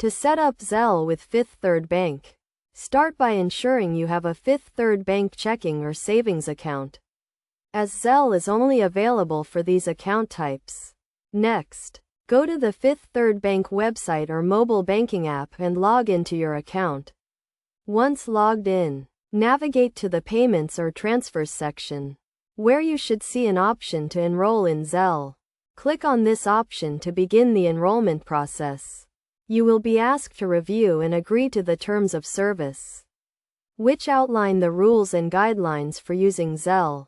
To set up Zelle with Fifth Third Bank, start by ensuring you have a Fifth Third Bank checking or savings account, as Zelle is only available for these account types. Next, go to the Fifth Third Bank website or mobile banking app and log into your account. Once logged in, navigate to the Payments or Transfers section, where you should see an option to enroll in Zelle. Click on this option to begin the enrollment process. You will be asked to review and agree to the terms of service, which outline the rules and guidelines for using Zelle.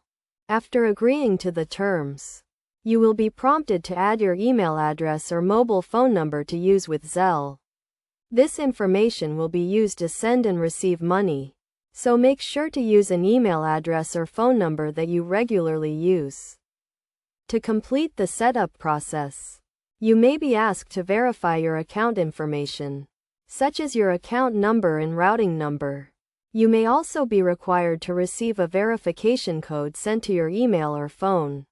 After agreeing to the terms, you will be prompted to add your email address or mobile phone number to use with Zelle. This information will be used to send and receive money, so make sure to use an email address or phone number that you regularly use. To complete the setup process, you may be asked to verify your account information, such as your account number and routing number. You may also be required to receive a verification code sent to your email or phone,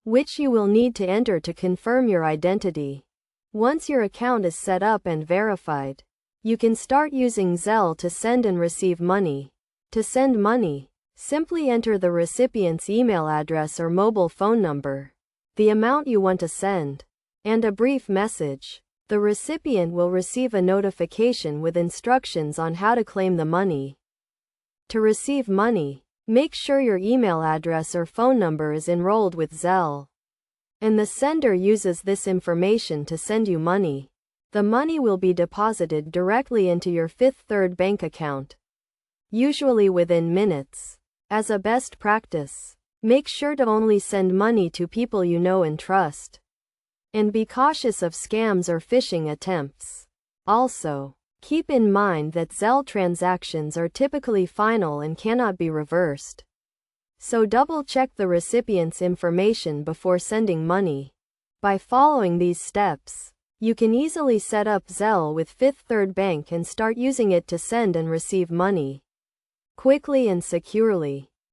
which you will need to enter to confirm your identity. Once your account is set up and verified, you can start using Zelle to send and receive money. To send money, simply enter the recipient's email address or mobile phone number, the amount you want to send, and a brief message. The recipient will receive a notification with instructions on how to claim the money. To receive money, make sure your email address or phone number is enrolled with Zelle, and the sender uses this information to send you money. The money will be deposited directly into your Fifth Third Bank account, usually within minutes. As a best practice, make sure to only send money to people you know and trust, and be cautious of scams or phishing attempts. Also, keep in mind that Zelle transactions are typically final and cannot be reversed, so double-check the recipient's information before sending money. By following these steps, you can easily set up Zelle with Fifth Third Bank and start using it to send and receive money quickly and securely.